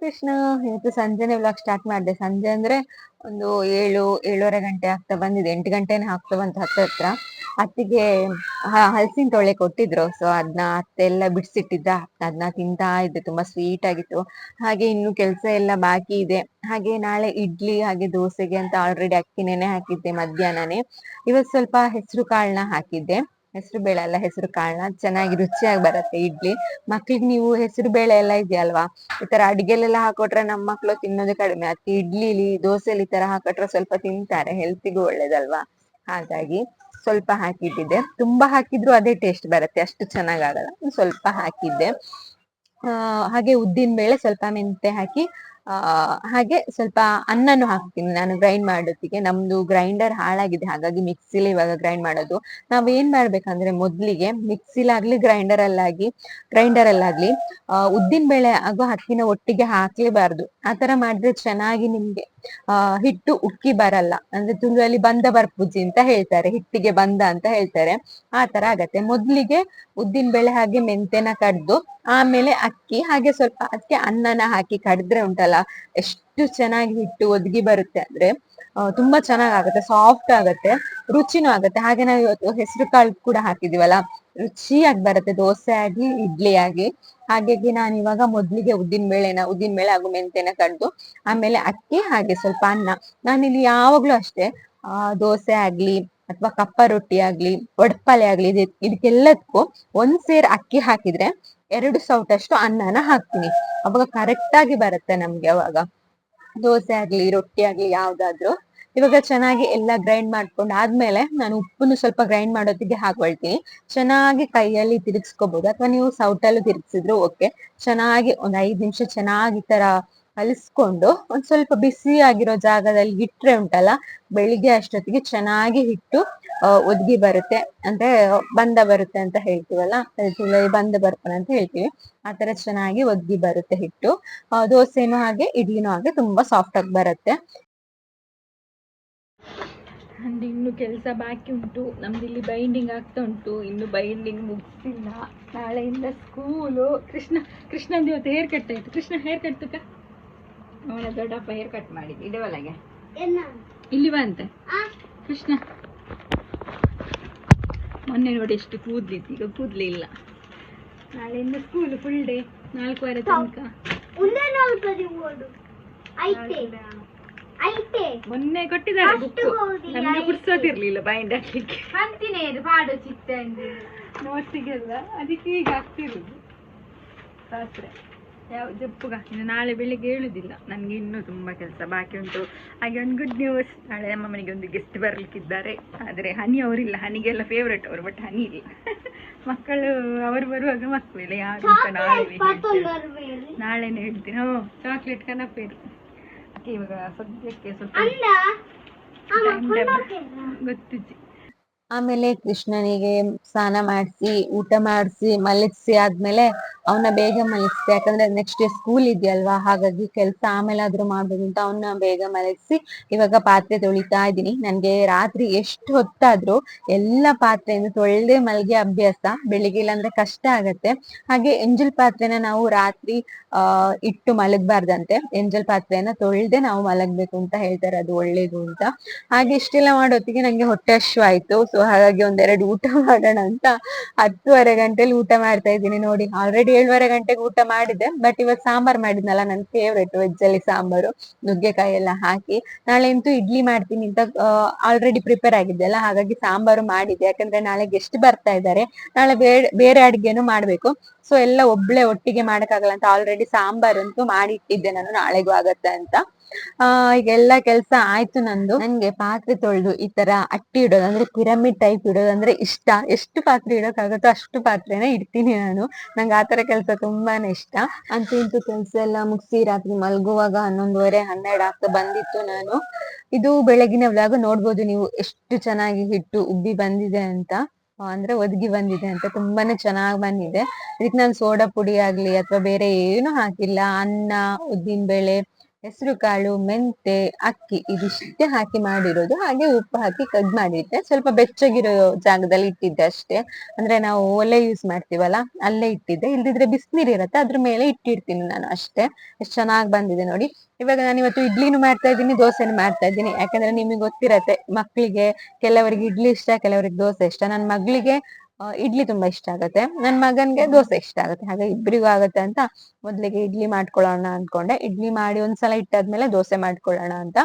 ಕೃಷ್ಣ, ಇವತ್ತು ಸಂಜೆನೆ vlog start ಮಾಡಿದೆ. ಸಂಜೆ ಅಂದ್ರೆ ಒಂದು 7-7:30 ಗಂಟೆ ಆಗ್ತಾ ಬಂದಿದೆ. 8 ಗಂಟೆನೆ ಆಗ್ತಾ ಬಂತು ಹತ್ರ. ಅತ್ತಿಗೆ ಹಲಸಿನ ತೊಳೆ ಕೊಟ್ಟಿದ್ರು. ಸೊ ಅದನ್ನ ಅತ್ತೆ ಎಲ್ಲ ಬಿಡಿಸಿಟ್ಟಿದ್ದ, ಅದನ್ನ ತಿಂತಾ ಇದ್ದೆ. ತುಂಬಾ ಸ್ವೀಟ್ ಆಗಿತ್ತು. ಹಾಗೆ ಇನ್ನು ಕೆಲಸ ಎಲ್ಲ ಬಾಕಿ ಇದೆ. ಹಾಗೆ ನಾಳೆ ಇಡ್ಲಿ ಹಾಗೆ ದೋಸೆಗೆ ಅಂತ ಆಲ್ರೆಡಿ ಅಕ್ಕಿ ನೆನೆ ಹಾಕಿದ್ದೆ ಮಧ್ಯಾಹ್ನನೇ. ಇವತ್ತು ಸ್ವಲ್ಪ ಹೆಸರು ಕಾಳನ್ನ ಹಾಕಿದ್ದೆ. ಹೆಸರು ಬೇಳೆ ಅಲ್ಲ, ಹೆಸರು ಕಾಳನ್ನ. ಚೆನ್ನಾಗಿ ರುಚಿಯಾಗಿ ಬರುತ್ತೆ ಇಡ್ಲಿ. ಮಕ್ಳಿಗೆ ನೀವು ಹೆಸರು ಬೇಳೆ ಎಲ್ಲ ಇದೆಯಲ್ವಾ, ಈ ತರ ಅಡಿಗೆಲೆಲ್ಲ ಹಾಕೊಟ್ರೆ ನಮ್ಮ ಮಕ್ಳು ತಿನ್ನೋದೇ ಕಡಿಮೆ. ಅದಕ್ಕೆ ಇಡ್ಲಿಲಿ ದೋಸೆಲಿ ಈ ತರ ಹಾಕೊಟ್ರೆ ಸ್ವಲ್ಪ ತಿಂತಾರೆ, ಹೆಲ್ತಿಗೂ ಒಳ್ಳೇದಲ್ವಾ. ಹಾಗಾಗಿ ಸ್ವಲ್ಪ ಹಾಕಿಟ್ಟಿದ್ದೆ. ತುಂಬಾ ಹಾಕಿದ್ರು ಅದೇ ಟೇಸ್ಟ್ ಬರುತ್ತೆ, ಅಷ್ಟು ಚೆನ್ನಾಗಾಗಲ್ಲ. ಸ್ವಲ್ಪ ಹಾಕಿದ್ದೆ. ಹಾಗೆ ಉದ್ದಿನ ಬೇಳೆ, ಸ್ವಲ್ಪ ಮೆಂತೆ ಹಾಕಿ ಹಾಗೆ ಸ್ವಲ್ಪ ಅನ್ನನು ಹಾಕ್ತೀನಿ ನಾನು ಗ್ರೈಂಡ್ ಮಾಡೋದಿಕ್ಕೆ. ನಮ್ದು ಗ್ರೈಂಡರ್ ಹಾಳಾಗಿದೆ, ಹಾಗಾಗಿ ಮಿಕ್ಸಿಲಿ ಇವಾಗ ಗ್ರೈಂಡ್ ಮಾಡೋದು. ನಾವ್ ಏನ್ ಮಾಡ್ಬೇಕಂದ್ರೆ ಮೊದ್ಲಿಗೆ ಮಿಕ್ಸಿಲಾಗ್ಲಿ ಗ್ರೈಂಡರಲ್ಲಾಗ್ಲಿ ಉದ್ದಿನ ಬೇಳೆ ಹಾಗೂ ಅಕ್ಕಿನ ಒಟ್ಟಿಗೆ ಹಾಕ್ಲೇಬಾರ್ದು. ಆತರ ಮಾಡಿದ್ರೆ ಚೆನ್ನಾಗಿ ನಿಮ್ಗೆ ಹಿಟ್ಟು ಉಕ್ಕಿ ಬರಲ್ಲ. ಅಂದ್ರೆ ತುಳುವಲ್ಲಿ ಬಂದ ಬರ್ಪುಜಿ ಅಂತ ಹೇಳ್ತಾರೆ, ಹಿಟ್ಟಿಗೆ ಬಂದ ಅಂತ ಹೇಳ್ತಾರೆ. ಆ ತರ ಆಗತ್ತೆ. ಮೊದ್ಲಿಗೆ ಉದ್ದಿನ ಬೇಳೆ ಹಾಗೆ ಮೆಂತೆನ ಕಡ್ದು, ಆಮೇಲೆ ಅಕ್ಕಿ ಹಾಗೆ ಸ್ವಲ್ಪ ಅದಕ್ಕೆ ಅನ್ನನ ಹಾಕಿ ಕಡಿದ್ರೆ ಉಂಟಲ್ಲ, ಎಷ್ಟು ಚೆನ್ನಾಗಿ ಹಿಟ್ಟು ಒದಗಿ ಬರುತ್ತೆ ಅಂದ್ರೆ ತುಂಬಾ ಚೆನ್ನಾಗ್ ಆಗುತ್ತೆ, ಸಾಫ್ಟ್ ಆಗತ್ತೆ, ರುಚಿನೂ ಆಗತ್ತೆ. ಹಾಗೆ ನಾವು ಇವತ್ತು ಹೆಸರು ಕಾಳು ಕೂಡ ಹಾಕಿದೀವಲ್ಲ, ರುಚಿಯಾಗಿ ಬರುತ್ತೆ ದೋಸೆ ಆಗಿ ಇಡ್ಲಿ ಆಗಿ. ಹಾಗಾಗಿ ನಾನು ಇವಾಗ ಮೊದ್ಲಿಗೆ ಉದ್ದಿನ ಬೇಳೆ ಹಾಗೂ ಮೆಂತೆನ ಕಡ್ದು, ಆಮೇಲೆ ಅಕ್ಕಿ ಹಾಗೆ ಸ್ವಲ್ಪ ಅನ್ನ. ನಾನಿಲ್ಲಿ ಯಾವಾಗ್ಲೂ ಅಷ್ಟೇ ದೋಸೆ ಆಗ್ಲಿ ಅಥವಾ ಕಪ್ಪ ರೊಟ್ಟಿ ಆಗ್ಲಿ ಒಡಪಲೆ ಆಗ್ಲಿ ಇದಕ್ಕೆಲ್ಲದಕ್ಕೂ ಒಂದ್ ಸೇರ್ ಅಕ್ಕಿ ಹಾಕಿದ್ರೆ 2 ಸೌಟಷ್ಟು ಅನ್ನನ ಹಾಕ್ತೀನಿ. ಅವಾಗ ಕರೆಕ್ಟ್ ಆಗಿ ಬರುತ್ತೆ ನಮ್ಗೆ. ಅವಾಗ ದೋಸೆ ಆಗ್ಲಿ ರೊಟ್ಟಿ ಆಗ್ಲಿ ಯಾವ್ದಾದ್ರು. ಇವಾಗ ಚೆನ್ನಾಗಿ ಎಲ್ಲ ಗ್ರೈಂಡ್ ಮಾಡ್ಕೊಂಡ್ ಆದ್ಮೇಲೆ ನಾನು ಉಪ್ಪನ್ನು ಸ್ವಲ್ಪ ಗ್ರೈಂಡ್ ಮಾಡೋದಿಗೆ ಹಾಕೊಳ್ತೀನಿ. ಚೆನ್ನಾಗಿ ಕೈಯಲ್ಲಿ ತಿರುಗಿಸ್ಕೋಬಹುದು, ಅಥವಾ ನೀವು ಸೌಟಲ್ಲೂ ತಿರುಗಿಸಿದ್ರು ಓಕೆ. ಚೆನ್ನಾಗಿ ಒಂದ್ 5 ನಿಮಿಷ ಚೆನ್ನಾಗಿ ಈ ತರ ಕಲಿಸ್ಕೊಂಡು ಒಂದ್ ಸ್ವಲ್ಪ ಬಿಸಿ ಆಗಿರೋ ಜಾಗದಲ್ಲಿ ಇಟ್ರೆ ಉಂಟಲ್ಲ, ಬೆಳಿಗ್ಗೆ ಅಷ್ಟೊತ್ತಿಗೆ ಚೆನ್ನಾಗಿ ಹಿಟ್ಟು ಒದಗಿ ಬರುತ್ತೆ. ಅಂದ್ರೆ ಬಂದ ಬರುತ್ತೆ ಅಂತ ಹೇಳ್ತೀವಲ್ಲ, ಬಂದ ಬರ್ಪಣ ಅಂತ ಹೇಳ್ತೀವಿ. ಆತರ ಚೆನ್ನಾಗಿ ಒದಗಿ ಬರುತ್ತೆ ಹಿಟ್ಟು. ದೋಸೆನೂ ಹಾಗೆ ಇಡ್ಲಿನೂ ಹಾಗೆ ತುಂಬಾ ಸಾಫ್ಟ್ ಆಗಿ ಬರುತ್ತೆ. ಅಂಡ್ ಇನ್ನು ಕೆಲಸ ಬಾಕಿ ಉಂಟು. ನಮ್ದು ಇಲ್ಲಿ ಬೈಂಡಿಂಗ್ ಆಗ್ತಾ ಉಂಟು, ಇನ್ನು ಬೈಂಡಿಂಗ್ ಮುಗಿಸಿಲ್ಲ. ನಾಳೆಯಿಂದ ಸ್ಕೂಲು. ಕೃಷ್ಣಂದು ಇವತ್ತು ಹೇರ್ ಕಟ್ ಆಯ್ತು. ಕೃಷ್ಣ ಹೇರ್ ಕಟ್ ತುಕ ಅವನ ದೊಡ್ಡಪ್ಪ ಹೇರ್ ಕಟ್ ಮಾಡಿದ್ದು ಇಡವಲ್ಲಗೆ ಇಲ್ಲಿ ಬಂತೆ. ಕೃಷ್ಣ ಮೊನ್ನೆ ನೋಡಿ ಎಷ್ಟು ಕೂದ್ಲಿತ್ತು, ಈಗ ಕೂದ್ಲಿ ಇಲ್ಲ. ನಾಳೆಯಿಂದ ಸ್ಕೂಲ್ ಫುಲ್ ಡೇ, 4:15 ತನಕ. ಮೊನ್ನೆ ಕೊಟ್ಟಿದ್ದಾರೆ ಬುಕ್, ನಮ್ಗೆ ಪುರ್ಸೋದಿರ್ಲಿಲ್ಲ ಬೈಂಡ್ ಹಾಕ್ಲಿಕ್ಕೆ. ಪಾಡು ಚಿತ್ತ ನೋಟ್ಸಿಗೆಲ್ಲ, ಅದಕ್ಕೆ ಈಗ ಆಗ್ತಿರುದು ಶಾಸ್ತ್ರ ಯಾವ ಜಪ್ಪುಗ. ಇನ್ನು ನಾಳೆ ಬೆಳಿಗ್ಗೆ ಹೇಳುದಿಲ್ಲ, ನನ್ಗೆ ಇನ್ನೂ ತುಂಬಾ ಕೆಲಸ ಬಾಕಿ ಉಂಟು. ಹಾಗೆ ಒಂದು ಗುಡ್ ನ್ಯೂಸ್, ನಾಳೆ ನಮ್ಮ ಮನೆಗೆ ಒಂದು ಗೆಸ್ಟ್ ಬರ್ಲಿಕ್ಕಿದ್ದಾರೆ. ಆದ್ರೆ ಹನಿ ಅವರಿಲ್ಲ, ಹನಿಗೆಲ್ಲ ಫೇವ್ರೇಟ್ ಅವರು, ಬಟ್ ಹನಿ ಇಲ್ಲ. ಮಕ್ಕಳು ಅವರು ಬರುವಾಗ ಮಕ್ಕಳಿಲ್ಲ ಯಾರು ಅಂತ ನಾಳೆನೇ ಹೇಳ್ತೀನಿ. ಚಾಕ್ಲೇಟ್ ಕನಪೇರು. ಇವಾಗ ಸದ್ಯಕ್ಕೆ ಸ್ವಲ್ಪ ಗೊತ್ತಿಜ್ಜಿ. ಆಮೇಲೆ ಕೃಷ್ಣನಿಗೆ ಸ್ನಾನ ಮಾಡಿಸಿ ಊಟ ಮಾಡಿಸಿ ಮಲಗಿಸಿ ಆದ್ಮೇಲೆ ಅವನ್ನ ಬೇಗ ಮಲಗಿಸಿ, ಯಾಕಂದ್ರೆ ನೆಕ್ಸ್ಟ್ ಡೇ ಸ್ಕೂಲ್ ಇದೆಯಲ್ವಾ, ಹಾಗಾಗಿ ಕೆಲಸ ಆಮೇಲೆ ಆದ್ರೂ ಮಾಡ್ಬೋದು ಅಂತ ಅವನ್ನ ಬೇಗ ಮಲಗಿಸಿ ಇವಾಗ ಪಾತ್ರೆ ತೊಳಿತಾ ಇದ್ದೀನಿ. ನನ್ಗೆ ರಾತ್ರಿ ಎಷ್ಟು ಹೊತ್ತಾದ್ರೂ ಎಲ್ಲ ಪಾತ್ರೆಯನ್ನು ತೊಳೆದೇ ಮಲಗಿ ಅಭ್ಯಾಸ. ಬೆಳಿಗ್ಗೆ ಇಲ್ಲಾಂದ್ರೆ ಕಷ್ಟ ಆಗತ್ತೆ. ಹಾಗೆ ಎಂಜಲ್ ಪಾತ್ರೆನ ನಾವು ರಾತ್ರಿ ಇಟ್ಟು ಮಲಗಬಾರ್ದಂತೆ. ಎಂಜಲ್ ಪಾತ್ರೆಯನ್ನ ತೊಳೆದೇ ನಾವು ಮಲಗ್ಬೇಕು ಅಂತ ಹೇಳ್ತಾರೆ, ಅದು ಒಳ್ಳೇದು ಅಂತ. ಹಾಗೆ ಇಷ್ಟೆಲ್ಲ ಮಾಡೋತ್ತಿಗೆ ನಂಗೆ ಹೊಟ್ಟೆ ಹಶ್ವ ಆಯ್ತು. ಸೊ ಹಾಗಾಗಿ ಒಂದೆರಡು ಊಟ ಮಾಡೋಣ ಅಂತ 10:30 ಗಂಟೆಲಿ ಊಟ ಮಾಡ್ತಾ ಇದ್ದೀನಿ. ನೋಡಿ, ಆಲ್ರೆಡಿ 7:30 ಗಂಟೆಗೆ ಊಟ ಮಾಡಿದೆ. ಬಟ್ ಇವತ್ತು ಸಾಂಬಾರ್ ಮಾಡಿದ್ನಲ್ಲ, ನನ್ ಫೇವ್ರೇಟ್ ವೆಜ್ ಅಲ್ಲಿ ಸಾಂಬಾರು, ನುಗ್ಗೆಕಾಯಿ ಎಲ್ಲ ಹಾಕಿ. ನಾಳೆ ಅಂತೂ ಇಡ್ಲಿ ಮಾಡ್ತೀನಿ ಅಂತ ಆಲ್ರೆಡಿ ಪ್ರಿಪೇರ್ ಆಗಿದ್ದೆ ಅಲ್ಲ, ಹಾಗಾಗಿ ಸಾಂಬಾರು ಮಾಡಿದೆ. ಯಾಕಂದ್ರೆ ನಾಳೆ ಗೆಸ್ಟ್ ಬರ್ತಾ ಇದ್ದಾರೆ, ನಾಳೆ ಬೇರೆ ಅಡ್ಗೆನೂ ಮಾಡ್ಬೇಕು. ಸೊ ಎಲ್ಲ ಒಬ್ಳೆ ಒಟ್ಟಿಗೆ ಮಾಡಕ್ಕಾಗಲ್ಲ ಅಂತ ಆಲ್ರೆಡಿ ಸಾಂಬಾರಂತೂ ಮಾಡಿ ಇಟ್ಟಿದ್ದೆ ನಾನು, ನಾಳೆಗೂ ಆಗತ್ತೆ ಅಂತ. ಈಗ ಎಲ್ಲಾ ಕೆಲ್ಸ ಆಯ್ತು ನಂದು. ನನ್ಗೆ ಪಾತ್ರೆ ತೊಳೆದು ಈ ತರ ಅಟ್ಟಿ ಇಡೋದು ಅಂದ್ರೆ ಪಿರಮಿಡ್ ಟೈಪ್ ಇಡೋದು ಅಂದ್ರೆ ಇಷ್ಟ. ಎಷ್ಟು ಪಾತ್ರೆ ಇಡೋಕ್ಕಾಗತ್ತೋ ಅಷ್ಟು ಪಾತ್ರೆನ ಇಡ್ತೀನಿ ನಾನು. ನಂಗೆ ಆತರ ಕೆಲ್ಸ ತುಂಬಾನೇ ಇಷ್ಟ. ಅಂತೂ ಇಂತೂ ಕೆಲ್ಸ ಎಲ್ಲ ಮುಗಿಸಿ ರಾತ್ರಿ ಮಲ್ಗುವಾಗ 11:30 12 ಆಗ್ತಾ ಬಂದಿತ್ತು. ನಾನು ಇದು ಬೆಳಗಿನ ವ್ಲಾಗ್ ನೋಡ್ಬೋದು ನೀವು, ಎಷ್ಟು ಚೆನ್ನಾಗಿ ಹಿಟ್ಟು ಉಬ್ಬಿ ಬಂದಿದೆ ಅಂತ, ಅಂದ್ರೆ ಒದಗಿ ಬಂದಿದೆ ಅಂತ, ತುಂಬಾನೇ ಚೆನ್ನಾಗ್ ಬಂದಿದೆ. ಇದಕ್ಕೆ ನಾನು ಸೋಡಾ ಪುಡಿ ಆಗ್ಲಿ ಅಥವಾ ಬೇರೆ ಏನು ಹಾಕಿಲ್ಲ. ಅನ್ನ, ಉದ್ದಿನ ಬೇಳೆ, ಹೆಸರು ಕಾಳು, ಮೆಂತೆ, ಅಕ್ಕಿ ಇದಿಷ್ಟೇ ಹಾಕಿ ಮಾಡಿರೋದು. ಹಾಗೆ ಉಪ್ಪು ಹಾಕಿ ಕದ್ ಮಾಡಿದ್ದೆ. ಸ್ವಲ್ಪ ಬೆಚ್ಚಗಿರೋ ಜಾಗದಲ್ಲಿ ಇಟ್ಟಿದ್ದೆ ಅಷ್ಟೇ. ಅಂದ್ರೆ ನಾವು ಒಲೆ ಯೂಸ್ ಮಾಡ್ತೀವಲ್ಲ ಅಲ್ಲೇ ಇಟ್ಟಿದ್ದೆ. ಇಲ್ದಿದ್ರೆ ಬಿಸಿನೀರ್ ಇರತ್ತೆ, ಅದ್ರ ಮೇಲೆ ಇಟ್ಟಿರ್ತೀನಿ ನಾನು ಅಷ್ಟೇ. ಎಷ್ಟ್ ಚೆನ್ನಾಗ್ ಬಂದಿದೆ ನೋಡಿ. ಇವಾಗ ನಾನು ಇವತ್ತು ಇಡ್ಲಿನೂ ಮಾಡ್ತಾ ಇದ್ದೀನಿ, ದೋಸೆನೂ ಮಾಡ್ತಾ ಇದ್ದೀನಿ. ಯಾಕಂದ್ರೆ ನಿಮಗೆ ಗೊತ್ತಿರತ್ತೆ, ಮಕ್ಳಿಗೆ ಕೆಲವರಿಗೆ ಇಡ್ಲಿ ಇಷ್ಟ, ಕೆಲವರಿಗೆ ದೋಸೆ ಇಷ್ಟ. ನನ್ ಮಗಳಿಗೆ ಇಡ್ಲಿ ತುಂಬಾ ಇಷ್ಟ ಆಗತ್ತೆ, ನನ್ ಮಗನ್ಗೆ ದೋಸೆ ಇಷ್ಟ ಆಗತ್ತೆ. ಹಾಗೆ ಇಬ್ರಿಗೂ ಆಗತ್ತೆ ಅಂತ ಮೊದ್ಲಿಗೆ ಇಡ್ಲಿ ಮಾಡ್ಕೊಳ್ಳೋಣ ಅನ್ಕೊಂಡೆ. ಇಡ್ಲಿ ಮಾಡಿ ಒಂದ್ಸಲ ಇಟ್ಟಾದ್ಮೇಲೆ ದೋಸೆ ಮಾಡ್ಕೊಳ್ಳೋಣ ಅಂತ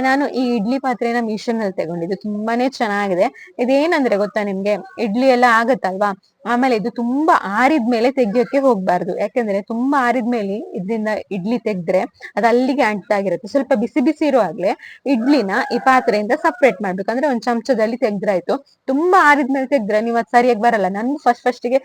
ನಾನು ಈ ಇಡ್ಲಿ ಪಾತ್ರೆನ ಮೀಶೋನಲ್ಲಿ ತಗೊಂಡಿದ್ದು. ತುಂಬಾನೇ ಚೆನ್ನಾಗಿದೆ. ಇದೇನಂದ್ರೆ ಗೊತ್ತಾ ನಿಮ್ಗೆ, ಇಡ್ಲಿ ಎಲ್ಲ ಆಗತ್ತಲ್ವಾ, ಆಮೇಲೆ ಇದು ತುಂಬಾ ಆರಿದ್ಮೇಲೆ ತೆಗಿಯೋಕೆ ಹೋಗ್ಬಾರ್ದು. ಯಾಕಂದ್ರೆ ತುಂಬಾ ಆರಿದ್ಮೇಲೆ ಇದರಿಂದ ಇಡ್ಲಿ ತೆಗ್ದ್ರೆ ಅದು ಅಲ್ಲಿಗೆ ಅಂಟಾಗಿರುತ್ತೆ. ಸ್ವಲ್ಪ ಬಿಸಿ ಬಿಸಿ ಇರುವಾಗ್ಲೇ ಇಡ್ಲಿನ ಈ ಪಾತ್ರೆಯಿಂದ ಸಪ್ರೇಟ್ ಮಾಡ್ಬೇಕು. ಅಂದ್ರೆ ಒಂದ್ ಚಮಚದಲ್ಲಿ ತೆಗ್ದ್ರಾಯ್ತು. ತುಂಬಾ ಆರಿದ್ಮೇಲೆ ತೆಗ್ದ್ರೆ ನೀವು ಅದ್ ಸರಿಯಾಗಿ ಬರಲ್ಲ. ನನ್ಗೆ ಫಸ್ಟಿಗೆ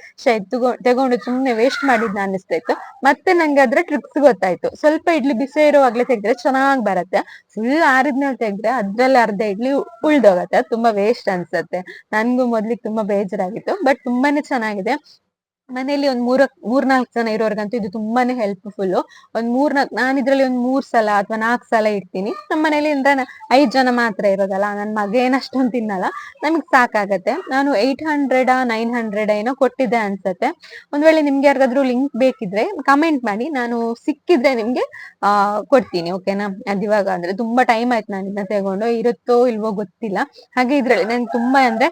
ತಗೊಂಡು ಸುಮ್ನೆ ವೇಸ್ಟ್ ಮಾಡಿದ್ನ ಅನ್ನಿಸ್ತಾ ಇತ್ತು. ಮತ್ತೆ ನಂಗೆ ಅದ್ರ ಟ್ರಿಕ್ಸ್ ಗೊತ್ತಾಯ್ತು. ಸ್ವಲ್ಪ ಇಡ್ಲಿ ಬಿಸಿ ಇರುವಾಗ್ಲೇ ತೆಗ್ದ್ರೆ ಚೆನ್ನಾಗ್ ಬರತ್ತೆ. ಫುಲ್ ಆರಿದ್ಮೇಲೆ ತೆಗ್ದ್ರೆ ಅದ್ರಲ್ಲಿ ಅರ್ಧ ಇಡ್ಲಿ ಉಳ್ದೋಗತ್ತೆ, ಅದು ತುಂಬಾ ವೇಸ್ಟ್ ಅನ್ಸತ್ತೆ. ನನ್ಗೂ ಮೊದ್ಲಿಗೆ ತುಂಬಾ ಬೇಜಾರಾಗಿತ್ತು, ಬಟ್ ತುಂಬಾನೇ ಚೆನ್ನಾಗಿದೆ. ಮನೇಲಿ ಒಂದ್ 3-4 ಜನ ಇರೋರ್ಗಂತೂ ಇದು ತುಂಬಾನೇ ಹೆಲ್ಪ್ಫುಲ್. ನಾನು ಇದ್ರಲ್ಲಿ ಒಂದ್ 3 ಸಲ ಅಥವಾ 4 ಸಲ ಇಡ್ತೀನಿ. ನಮ್ಮ ಮನೇಲಿ ಅಂದ್ರೆ 5 ಜನ ಮಾತ್ರ ಇರೋದಲ್ಲ, ನನ್ ಮಗ ಏನಷ್ಟೊಂದು ತಿನ್ನಲ್ಲ, ನಮಗ್ ಸಾಕಾಗತ್ತೆ. ನಾನು 800 900 ಏನೋ ಕೊಟ್ಟಿದ್ದೆ ಅನ್ಸತ್ತೆ. ಒಂದ್ ವೇಳೆ ನಿಮ್ಗೆ ಯಾರಿಗಾದ್ರೂ ಲಿಂಕ್ ಬೇಕಿದ್ರೆ ಕಮೆಂಟ್ ಮಾಡಿ, ನಾನು ಸಿಕ್ಕಿದ್ರೆ ನಿಮ್ಗೆ ಕೊಡ್ತೀನಿ, ಓಕೆನಾ. ಅದಿವಾಗ ಅಂದ್ರೆ ತುಂಬಾ ಟೈಮ್ ಆಯ್ತು ನಾನು ಇದನ್ನ ತಗೊಂಡು, ಇರುತ್ತೋ ಇಲ್ವೋ ಗೊತ್ತಿಲ್ಲ. ಹಾಗೆ ಇದ್ರಲ್ಲಿ ನನ್ ತುಂಬಾ ಅಂದ್ರೆ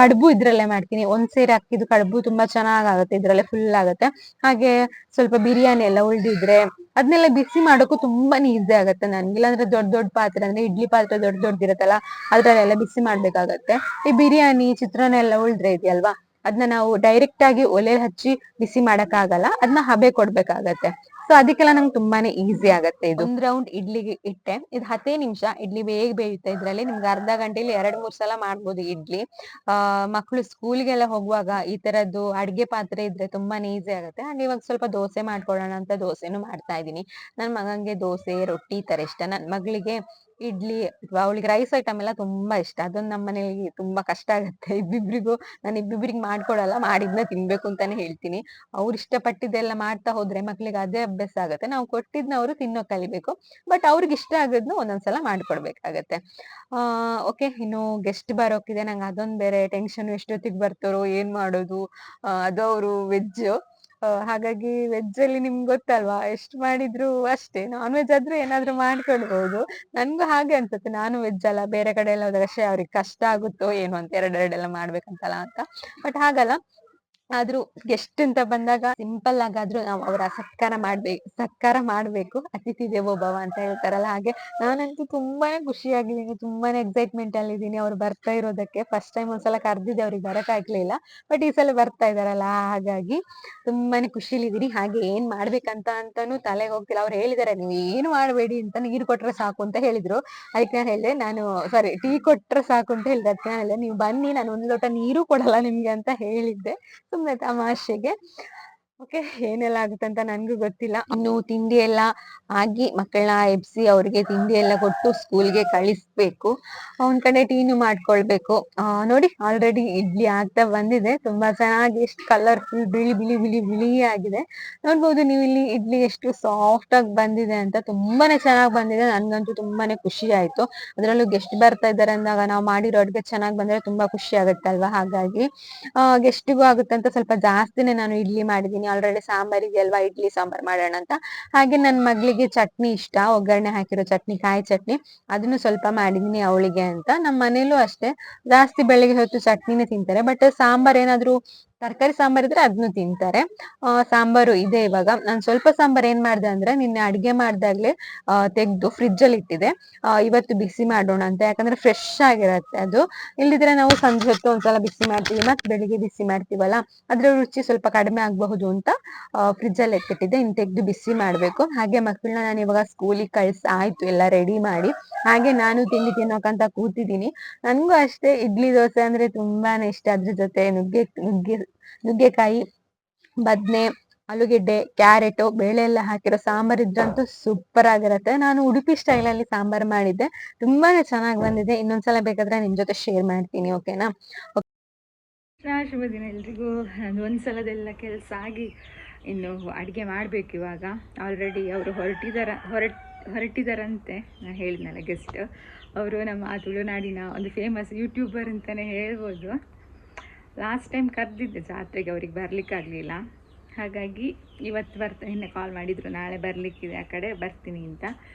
ಕಡುಬು ಇದ್ರಲ್ಲೇ ಮಾಡ್ತೀನಿ. ಒಂದ್ ಸೇರಿ ಅಕ್ಕಿದು ಕಡುಬು ತುಂಬಾ ಚೆನ್ನಾಗಾಗುತ್ತೆ, ಇದ್ರಲ್ಲೇ ಫುಲ್ ಆಗುತ್ತೆ. ಹಾಗೆ ಸ್ವಲ್ಪ ಬಿರಿಯಾನಿ ಎಲ್ಲ ಉಳ್ದಿದ್ರೆ ಅದನ್ನೆಲ್ಲ ಬಿಸಿ ಮಾಡೋಕು ತುಂಬಾನೇ ಈಸಿ ಆಗತ್ತೆ ನನ್ಗೆ. ಇಲ್ಲಾಂದ್ರೆ ದೊಡ್ಡ ದೊಡ್ಡ ಪಾತ್ರೆ, ಅಂದ್ರೆ ಇಡ್ಲಿ ಪಾತ್ರೆ ದೊಡ್ಡದಿರತ್ತಲ್ಲ, ಅದ್ರಲ್ಲೆಲ್ಲ ಬಿಸಿ ಮಾಡ್ಬೇಕಾಗತ್ತೆ. ಈ ಬಿರಿಯಾನಿ, ಚಿತ್ರಾನ್ನ ಎಲ್ಲ ಉಳಿದ್ರೆ ಇದೆಯಲ್ವಾ, ಅದನ್ನ ನಾವು ಡೈರೆಕ್ಟ್ ಆಗಿ ಒಲೆ ಹಚ್ಚಿ ಬಿಸಿ ಮಾಡಕ್ ಆಗಲ್ಲ, ಅದನ್ನ ಹಬೆ ಕೊಡ್ಬೇಕಾಗತ್ತೆ. ಸೊ ಅದಕ್ಕೆಲ್ಲ ನಂಗೆ ತುಂಬಾನೇ ಈಸಿ ಆಗತ್ತೆ ಇದು. ಒಂದ್ ರೌಂಡ್ ಇಡ್ಲಿಗೆ ಇಟ್ಟೆ, ಇದು 10 ನಿಮಿಷ ಇಡ್ಲಿ ಬೇಗ ಬೇಯುತ್ತೆ. ಇದ್ರಲ್ಲಿ ನಿಮ್ಗೆ ಅರ್ಧ ಗಂಟೆಲಿ 2-3 ಸಲ ಮಾಡ್ಬೋದು ಇಡ್ಲಿ. ಮಕ್ಳು ಸ್ಕೂಲ್ಗೆಲ್ಲ ಹೋಗುವಾಗ ಈ ತರದ್ದು ಅಡ್ಗೆ ಪಾತ್ರೆ ಇದ್ರೆ ತುಂಬಾನೇ ಈಸಿ ಆಗುತ್ತೆ. ಹಾಗೆ ಇವಾಗ ಸ್ವಲ್ಪ ದೋಸೆ ಮಾಡ್ಕೊಳ್ಳೋಣ ಅಂತ ದೋಸೆನೂ ಮಾಡ್ತಾ ಇದೀನಿ. ನನ್ ಮಗನ್ಗೆ ದೋಸೆ, ರೊಟ್ಟಿ ಈ ತರ ಇಷ್ಟ. ನನ್ ಮಗಳಿಗೆ ಇಡ್ಲಿ ಅಥವಾ ಅವಳಿಗೆ ರೈಸ್ ಐಟಮ್ ಎಲ್ಲ ತುಂಬಾ ಇಷ್ಟ. ಅದೊಂದು ನಮ್ಮ ಮನೇಲಿ ತುಂಬಾ ಕಷ್ಟ ಆಗುತ್ತೆ ಇಬ್ಬಿಬ್ರಿಗೂ. ನಾನು ಇಬ್ಬಿಬ್ರಿಗೆ ಮಾಡ್ಕೊಡಲ್ಲ, ಮಾಡಿದ್ನ ತಿನ್ಬೇಕು ಅಂತಾನೆ ಹೇಳ್ತೀನಿ. ಅವ್ರು ಇಷ್ಟಪಟ್ಟಿದ್ದೆಲ್ಲ ಮಾಡ್ತಾ ಹೋದ್ರೆ ಮಕ್ಳಿಗೆ ಅದೇ ಅಭ್ಯಾಸ ಆಗುತ್ತೆ. ನಾವು ಕೊಟ್ಟಿದ್ನ ಅವರು ತಿನ್ನೋ ಕಲಿಬೇಕು, ಬಟ್ ಅವ್ರಿಗೆ ಇಷ್ಟ ಆಗೋದ್ನ ಒಂದೊಂದ್ಸಲ ಮಾಡ್ಕೊಡ್ಬೇಕಾಗತ್ತೆ. ಓಕೆ, ಇನ್ನು ಗೆಸ್ಟ್ ಬರೋಕಿದೆ. ನಂಗೆ ಅದೊಂದ್ ಬೇರೆ ಟೆನ್ಷನ್, ಎಷ್ಟೊತ್ತಿಗೆ ಬರ್ತಾರೋ, ಏನ್ ಮಾಡೋದು. ಅದು ಅವರು ವೆಜ್, ಹಾಗಾಗಿ ವೆಜ್ ಅಲ್ಲಿ ನಿಮ್ಗೆ ಗೊತ್ತಲ್ವಾ, ಎಷ್ಟು ಮಾಡಿದ್ರು ಅಷ್ಟೇ. ನಾನ್ ವೆಜ್ ಆದ್ರೂ ಏನಾದ್ರು ಮಾಡ್ಕೊಡ್ಬಹುದು. ನನ್ಗೂ ಹಾಗೆ ಅನ್ಸುತ್ತೆ, ನಾನು ವೆಜ್ ಅಲ್ಲ, ಬೇರೆ ಕಡೆ ಎಲ್ಲ ಹೋದಾಗ ಅವ್ರಿಗೆ ಕಷ್ಟ ಆಗುತ್ತೋ ಏನೋ ಅಂತ ಎರಡೆರಡೆಲ್ಲ ಮಾಡ್ಬೇಕಂತಲ್ಲ ಅಂತ. ಬಟ್ ಹಾಗಲ್ಲ, ಆದ್ರೂ ಗೆಸ್ಟ್ ಅಂತ ಬಂದಾಗ ಸಿಂಪಲ್ ಆಗಾದ್ರೂ ನಾವು ಅವರ ಸತ್ಕಾರ ಮಾಡ್ಬೇಕು. ಅತಿಥಿ ದೇವೋ ಭವ ಅಂತ ಹೇಳ್ತಾರಲ್ಲ ಹಾಗೆ. ನಾನಂತೂ ತುಂಬಾನೇ ಖುಷಿಯಾಗಿದ್ದೀನಿ, ತುಂಬಾನೇ ಎಕ್ಸೈಟ್ಮೆಂಟ್ ಅಲ್ಲಿ ಇದ್ದೀನಿ ಅವ್ರು ಬರ್ತಾ ಇರೋದಕ್ಕೆ. ಫಸ್ಟ್ ಟೈಮ್ ಒಂದ್ಸಲ ಕರ್ದಿದ್ದೆ, ಅವ್ರಿಗೆ ಬರಕ್ ಆಗ್ಲಿಲ್ಲ, ಬಟ್ ಈ ಸಲ ಬರ್ತಾ ಇದಾರಲ್ಲ, ಹಾಗಾಗಿ ತುಂಬಾನೇ ಖುಷಿಲಿದ್ದೀನಿ. ಹಾಗೆ ಏನ್ ಅಂತಾನು ತಲೆಗೆ ಹೋಗ್ತಿಲ್ಲ. ಅವ್ರು ಹೇಳಿದಾರೆ, ನೀವು ಏನು ಮಾಡ್ಬೇಡಿ ಅಂತ, ನೀರು ಕೊಟ್ರೆ ಸಾಕು ಅಂತ ಹೇಳಿದ್ರು. ಅದಕ್ಕೆ ನಾನು ಹೇಳಿದೆ, ಸಾರಿ, ಟೀ ಕೊಟ್ರೆ ಸಾಕು ಅಂತ ಹೇಳಿದೆ. ಅದಕ್ಕೆ ನಾನು ಹೇಳಿದೆ, ನೀವು ಬನ್ನಿ, ನಾನು ಒಂದು ಲೋಟ ನೀರು ಕೊಡಲ್ಲ ನಿಮ್ಗೆ ಅಂತ ಹೇಳಿದ್ದೆ, ಸುಮ್ನೆ ತಮಾಷೆಗೆ. ಓಕೆ, ಏನೆಲ್ಲ ಆಗುತ್ತೆ ಅಂತ ನನ್ಗೂ ಗೊತ್ತಿಲ್ಲ. ಇನ್ನು ತಿಂಡಿ ಎಲ್ಲ ಆಗಿ ಮಕ್ಕಳನ್ನ ಎಬ್ಸಿ ಅವ್ರಿಗೆ ತಿಂಡಿ ಎಲ್ಲ ಕೊಟ್ಟು ಸ್ಕೂಲ್ಗೆ ಕಳಿಸ್ಬೇಕು. ಒಂದ್ ಕಡೆ ಟೀನು ಮಾಡ್ಕೊಳ್ಬೇಕು. ನೋಡಿ, ಆಲ್ರೆಡಿ ಇಡ್ಲಿ ಆಗ್ತಾ ಬಂದಿದೆ. ತುಂಬಾ ಚೆನ್ನಾಗಿ, ಎಷ್ಟು ಕಲರ್ಫುಲ್, ಬಿಳಿ ಬಿಳಿ ಬಿಳಿ ಬಿಳಿ ಆಗಿದೆ. ನೋಡ್ಬೋದು ನೀವು ಇಲ್ಲಿ ಇಡ್ಲಿ ಎಷ್ಟು ಸಾಫ್ಟ್ ಆಗಿ ಬಂದಿದೆ ಅಂತ. ತುಂಬಾನೇ ಚೆನ್ನಾಗಿ ಬಂದಿದೆ. ನನ್ಗಂತೂ ತುಂಬಾನೇ ಖುಷಿ ಆಯ್ತು. ಅದ್ರಲ್ಲೂ ಗೆಸ್ಟ್ ಬರ್ತಾ ಇದಾರೆ ಅಂದಾಗ ನಾವು ಮಾಡಿರೋ ಅಡ್ಗೆ ಚೆನ್ನಾಗಿ ಬಂದ್ರೆ ತುಂಬಾ ಖುಷಿ ಆಗುತ್ತಲ್ವಾ. ಹಾಗಾಗಿ ಗೆಸ್ಟಿಗೂ ಆಗುತ್ತೆ ಅಂತ ಸ್ವಲ್ಪ ಜಾಸ್ತಿನೇ ನಾನು ಇಡ್ಲಿ ಮಾಡಿದೀನಿ. ಆಲ್ರೆಡಿ ಸಾಂಬಾರ್ ಇದೆಯಲ್ವಾ, ಇಡ್ಲಿ ಸಾಂಬಾರ್ ಮಾಡೋಣ ಅಂತ. ಹಾಗೆ ನನ್ ಮಗಳಿಗೆ ಚಟ್ನಿ ಇಷ್ಟ, ಒಗ್ಗರಣೆ ಹಾಕಿರೋ ಚಟ್ನಿ, ಕಾಯಿ ಚಟ್ನಿ, ಅದನ್ನು ಸ್ವಲ್ಪ ಮಾಡಿದೀನಿ ಅವಳಿಗೆ ಅಂತ. ನಮ್ಮ ಮನೇಲೂ ಅಷ್ಟೇ, ಜಾಸ್ತಿ ಬೆಳಿಗ್ಗೆ ಹೊತ್ತು ಚಟ್ನಿನೇ ತಿಂತಾರೆ. ಬಟ್ ಸಾಂಬಾರ್ ಏನಾದ್ರು ತರಕಾರಿ ಸಾಂಬಾರ್ ಇದ್ರೆ ಅದನ್ನು ತಿಂತಾರೆ. ಸಾಂಬಾರು ಇದೆ ಇವಾಗ. ನಾನು ಸ್ವಲ್ಪ ಸಾಂಬಾರ್ ಏನ್ ಮಾಡ್ದೆ ಅಂದ್ರೆ ನಿನ್ನೆ ಅಡ್ಗೆ ಮಾಡ್ದಾಗ್ಲೇ ತೆಗ್ದು ಫ್ರಿಡ್ಜ್ ಅಲ್ಲಿ ಇಟ್ಟಿದೆ. ಇವತ್ತು ಬಿಸಿ ಮಾಡೋಣ ಅಂತ, ಯಾಕಂದ್ರೆ ಫ್ರೆಶ್ ಆಗಿರತ್ತೆ ಅದು. ಇಲ್ದಿದ್ರೆ ನಾವು ಸಂಜೆ ಹೊತ್ತು ಒಂದ್ಸಲ ಬಿಸಿ ಮಾಡ್ತೀವಿ ಮತ್ ಬೆಳಿಗ್ಗೆ ಬಿಸಿ ಮಾಡ್ತೀವಲ್ಲ, ಅದ್ರ ರುಚಿ ಸ್ವಲ್ಪ ಕಡಿಮೆ ಆಗಬಹುದು ಅಂತ ಫ್ರಿಡ್ಜ್ ಅಲ್ಲಿ ಎತ್ತಿಟ್ಟಿದ್ದೆ. ಇನ್ ತೆಗ್ದು ಬಿಸಿ ಮಾಡ್ಬೇಕು. ಹಾಗೆ ಮಕ್ಕಳನ್ನ ನಾನು ಇವಾಗ ಸ್ಕೂಲಿಗೆ ಆಯ್ತು ಎಲ್ಲ ರೆಡಿ ಮಾಡಿ, ಹಾಗೆ ನಾನು ತಿಂಡಿ ತಿನ್ನೋಕಂತ ಕೂತಿದ್ದೀನಿ. ನನ್ಗೂ ಅಷ್ಟೇ ಇಡ್ಲಿ ದೋಸೆ ಅಂದ್ರೆ ತುಂಬಾನೇ ಇಷ್ಟ. ಅದ್ರ ಜೊತೆ ನುಗ್ಗೆಕಾಯಿ, ಬದ್ನೆ, ಆಲೂಗೆಡ್ಡೆ, ಕ್ಯಾರೆಟ್, ಬೇಳೆ ಎಲ್ಲ ಹಾಕಿರೋ ಸಾಂಬಾರ್ ಇದ್ರಂತೂ ಸೂಪರ್ ಆಗಿರತ್ತೆ. ನಾನು ಉಡುಪಿ ಸ್ಟೈಲ್ ಅಲ್ಲಿ ಸಾಂಬಾರ್ ಮಾಡಿದ್ದೆ, ತುಂಬಾನೇ ಚೆನ್ನಾಗಿ ಬಂದಿದೆ. ಇನ್ನೊಂದ್ಸಲ ಬೇಕಾದ್ರೆ ನಿಮ್ ಜೊತೆ ಶೇರ್ ಮಾಡ್ತೀನಿ, ಓಕೆನಾ? ಶುಭ ದಿನ ಎಲ್ರಿಗೂ. ನಾನು ಒಂದ್ಸಲದೆಲ್ಲ ಕೆಲಸ ಆಗಿ ಇನ್ನು ಅಡುಗೆ ಮಾಡಬೇಕು ಇವಾಗ. ಆಲ್ರೆಡಿ ಅವರು ಹೊರಟಿದಾರಂತೆ. ನಾನು ಹೇಳಿದ್ನಲ್ಲ ಗೆಸ್ಟ್ ಅವರು ನಮ್ಮ ತುಳುನಾಡಿನ ಒಂದು ಫೇಮಸ್ ಯೂಟ್ಯೂಬರ್ ಅಂತಲೇ ಹೇಳ್ಬೋದು. ಲಾಸ್ಟ್ ಟೈಮ್ ಕರೆದಿದ್ದೆ ಜಾತ್ರೆಗೆ, ಅವ್ರಿಗೆ ಬರಲಿಕ್ಕಾಗಲಿಲ್ಲ. ಹಾಗಾಗಿ ಇವತ್ತು ನಿನ್ನೆ ಕಾಲ್ ಮಾಡಿದರು, ನಾಳೆ ಬರಲಿಕ್ಕಿದೆ ಆ ಕಡೆ, ಬರ್ತೀನಿ ಅಂತ.